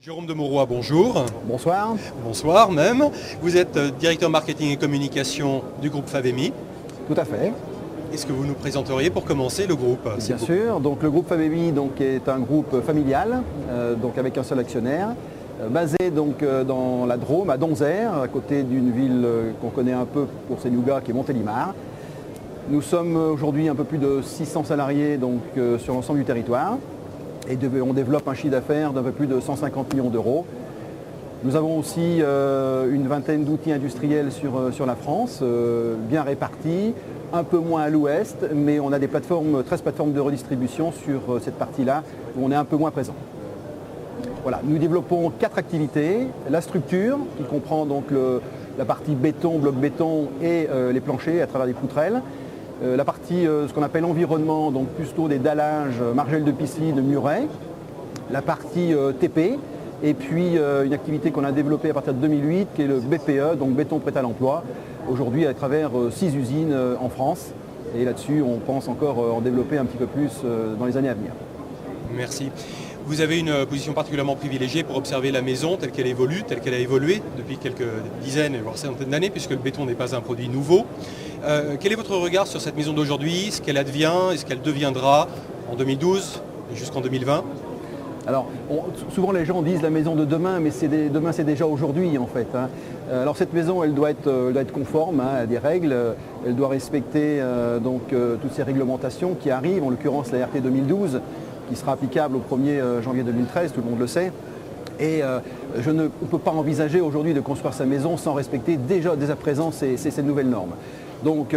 Jérôme de Mauroy, bonjour. Bonsoir. Bonsoir même. Vous êtes directeur marketing et communication du groupe Favemi. Tout à fait. Est-ce que vous nous présenteriez pour commencer le groupe? Bien sûr. Donc, le groupe Favemi est un groupe familial, avec un seul actionnaire, basé dans la Drôme, à Donzère, à côté d'une ville qu'on connaît un peu pour ses nougats, qui est Montélimar. Nous sommes aujourd'hui un peu plus de 600 salariés sur l'ensemble du territoire. Et on développe un chiffre d'affaires d'un peu plus de 150 millions d'euros. Nous avons aussi une vingtaine d'outils industriels sur la France, bien répartis, un peu moins à l'ouest, mais on a 13 plateformes de redistribution sur cette partie-là où on est un peu moins présent. Voilà, nous développons 4 activités. La structure, qui comprend la partie béton, bloc béton et les planchers à travers des poutrelles. La partie, ce qu'on appelle environnement, donc plutôt des dallages, margelles de piscine, de murets. La partie TP, et puis une activité qu'on a développée à partir de 2008, qui est le BPE, donc béton prêt à l'emploi, aujourd'hui à travers 6 usines en France. Et là-dessus, on pense encore en développer un petit peu plus dans les années à venir. Merci. Vous avez une position particulièrement privilégiée pour observer la maison telle qu'elle évolue, telle qu'elle a évolué depuis quelques dizaines, voire centaines d'années, puisque le béton n'est pas un produit nouveau. Quel est votre regard sur cette maison d'aujourd'hui, ce qu'elle advient et ce qu'elle deviendra en 2012 et jusqu'en 2020 ? Alors, souvent les gens disent la maison de demain, mais demain c'est déjà aujourd'hui en fait. Alors cette maison, elle doit être conforme à des règles, elle doit respecter toutes ces réglementations qui arrivent, en l'occurrence la RT 2012, qui sera applicable au 1er janvier 2013, tout le monde le sait. Et on ne peut pas envisager aujourd'hui de construire sa maison sans respecter dès à présent ces nouvelles normes. Donc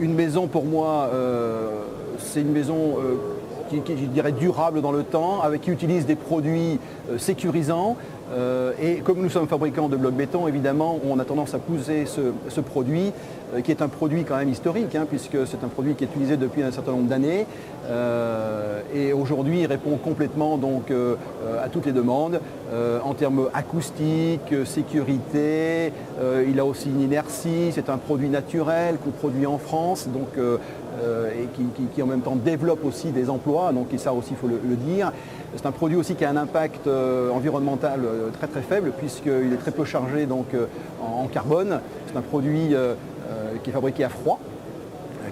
une maison pour moi, c'est une maison qui je dirais durable dans le temps, qui utilise des produits sécurisants. Et comme nous sommes fabricants de blocs béton, évidemment, on a tendance à pousser ce produit, qui est un produit quand même historique, puisque c'est un produit qui est utilisé depuis un certain nombre d'années. Et aujourd'hui, il répond complètement à toutes les demandes en termes acoustiques, sécurité. Il a aussi une inertie, c'est un produit naturel qu'on produit en France, et qui en même temps développe aussi des emplois, donc et ça aussi il faut le dire. C'est un produit aussi qui a un impact environnemental très très faible, puisqu'il est très peu chargé en carbone. C'est un produit qui est fabriqué à froid,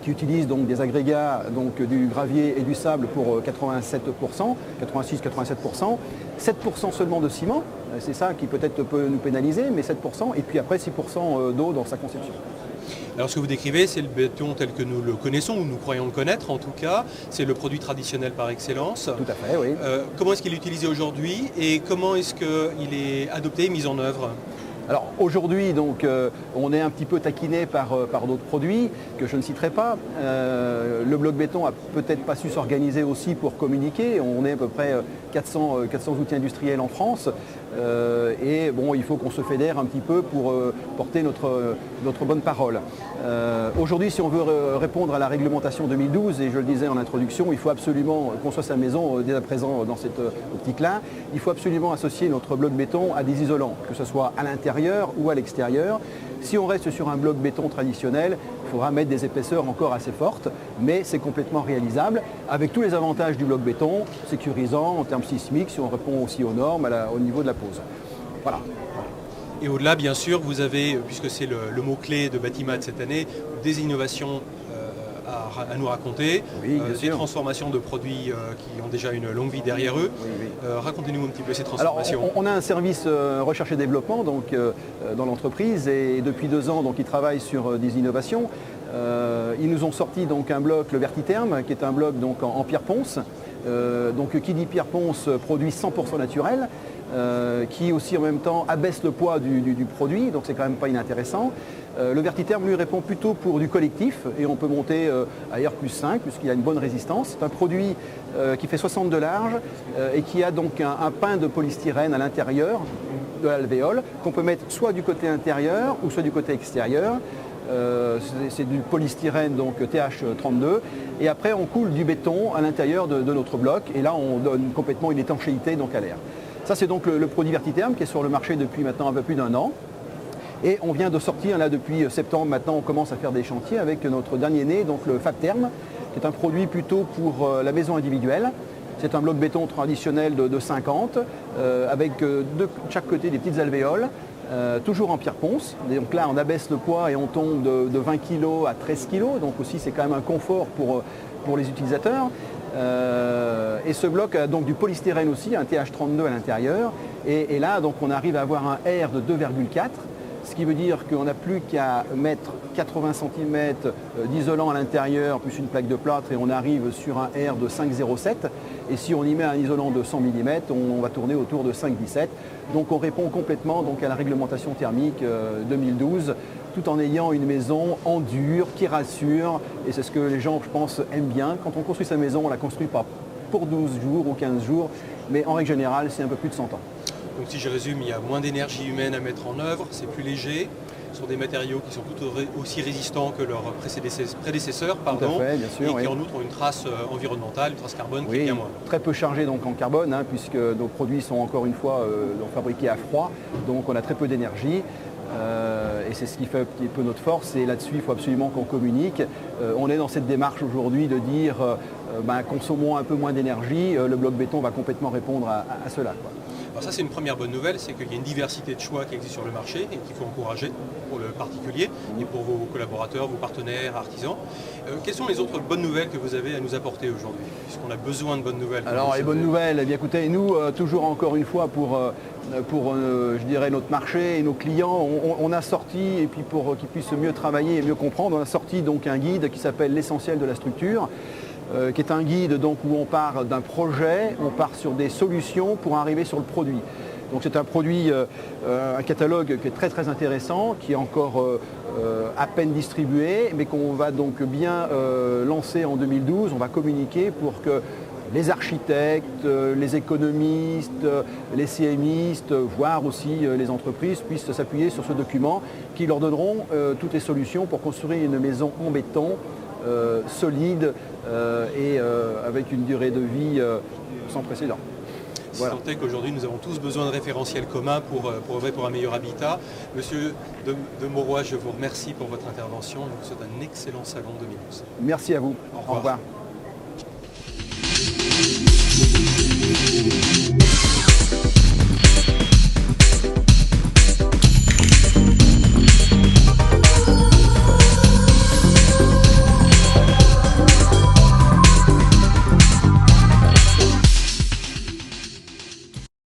qui utilise des agrégats, du gravier et du sable pour 87%, 86-87%, 7% seulement de ciment, c'est ça qui peut-être peut nous pénaliser, mais 7%, et puis après 6% d'eau dans sa conception. Alors ce que vous décrivez, c'est le béton tel que nous le connaissons, ou nous croyons le connaître en tout cas. C'est le produit traditionnel par excellence. Tout à fait, oui. Comment est-ce qu'il est utilisé aujourd'hui et comment est-ce qu'il est adopté et mis en œuvre ? Alors aujourd'hui, on est un petit peu taquiné par d'autres produits que je ne citerai pas. Le bloc béton a peut-être pas su s'organiser aussi pour communiquer. On est à peu près 400 outils industriels en France. Il faut qu'on se fédère un petit peu pour porter notre bonne parole. Aujourd'hui, si on veut répondre à la réglementation 2012, et je le disais en introduction, il faut absolument construire sa maison dès à présent dans cette optique-là. Il faut absolument associer notre bloc béton à des isolants, que ce soit à l'intérieur ou à l'extérieur. Si on reste sur un bloc béton traditionnel, il faudra mettre des épaisseurs encore assez fortes, mais c'est complètement réalisable avec tous les avantages du bloc béton, sécurisant en termes sismiques, si on répond aussi aux normes au niveau de la pose. Voilà. Et au-delà, bien sûr, vous avez, puisque c'est le mot-clé de Batimat cette année, des innovations à nous raconter, oui, des transformations de produits qui ont déjà une longue vie derrière eux. Oui. Racontez-nous un petit peu ces transformations. Alors, on a un service recherche et développement dans l'entreprise, et depuis 2 ans, ils travaillent sur des innovations. Ils nous ont sorti un bloc, le Vertiterm, qui est un bloc en pierre ponce. Qui dit pierre ponce produit 100% naturel, qui aussi en même temps abaisse le poids du produit, donc c'est quand même pas inintéressant. Le Vertiterm lui répond plutôt pour du collectif, et on peut monter à R+5 puisqu'il a une bonne résistance. C'est un produit qui fait 60 de large et qui a un pain de polystyrène à l'intérieur de l'alvéole qu'on peut mettre soit du côté intérieur ou soit du côté extérieur. C'est du polystyrène TH32, et après on coule du béton à l'intérieur de notre bloc, et là on donne complètement une étanchéité à l'air. Ça c'est le produit Vertiterm qui est sur le marché depuis maintenant un peu plus d'1 an. Et on vient de sortir, là depuis septembre maintenant, on commence à faire des chantiers avec notre dernier né, le Fabterm, qui est un produit plutôt pour la maison individuelle, C'est un bloc béton traditionnel de 50, avec de chaque côté des petites alvéoles. Toujours en pierre ponce. Donc là, on abaisse le poids et on tombe de 20 kg à 13 kg. Donc aussi, c'est quand même un confort pour les utilisateurs. Et ce bloc a donc du polystyrène aussi, un TH32 à l'intérieur. Et là, donc, on arrive à avoir un R de 2,4. Ce qui veut dire qu'on n'a plus qu'à mettre 80 cm d'isolant à l'intérieur, plus une plaque de plâtre, et on arrive sur un R de 5,07. Et si on y met un isolant de 100 mm, on va tourner autour de 5,17. Donc on répond complètement donc, à la réglementation thermique 2012, tout en ayant une maison en dur, qui rassure. Et c'est ce que les gens, je pense, aiment bien. Quand on construit sa maison, on ne la construit pas pour 12 jours ou 15 jours, mais en règle générale, c'est un peu plus de 100 ans. Donc si je résume, il y a moins d'énergie humaine à mettre en œuvre, c'est plus léger, ce sont des matériaux qui sont tout aussi résistants que leurs prédécesseurs, Tout à fait, bien sûr, et qui en outre ont une trace environnementale, une trace carbone qui est oui, bien moindre. Très peu chargés donc, en carbone, puisque nos produits sont encore une fois fabriqués à froid, donc on a très peu d'énergie. Et c'est ce qui fait un petit peu notre force, et là-dessus il faut absolument qu'on communique. On est dans cette démarche aujourd'hui de dire consommons un peu moins d'énergie, le bloc béton va complètement répondre à cela, quoi. Alors ça c'est une première bonne nouvelle, c'est qu'il y a une diversité de choix qui existe sur le marché et qu'il faut encourager pour le particulier et pour vos collaborateurs, vos partenaires, artisans. Quelles sont les autres bonnes nouvelles que vous avez à nous apporter aujourd'hui, puisqu'on a besoin de bonnes nouvelles? Alors les bonnes nouvelles, eh bien, écoutez, nous toujours encore une fois pour je dirais notre marché et nos clients, on a sorti, et puis pour qu'ils puissent mieux travailler et mieux comprendre, on a sorti donc un guide qui s'appelle l'essentiel de la structure. Qui est un guide donc, où on part d'un projet, on part sur des solutions pour arriver sur le produit. Donc c'est un produit, un catalogue qui est très très intéressant, qui est encore à peine distribué, mais qu'on va donc bien lancer en 2012. On va communiquer pour que les architectes, les économistes, les CMistes, voire aussi les entreprises puissent s'appuyer sur ce document qui leur donneront toutes les solutions pour construire une maison en béton solide et avec une durée de vie sans précédent. Voilà. Tant est qu'aujourd'hui nous avons tous besoin de référentiels communs pour œuvrer pour un meilleur habitat. Monsieur de Mauroy, je vous remercie pour votre intervention. Je vous souhaite un excellent salon 2012. Merci à vous. Au revoir.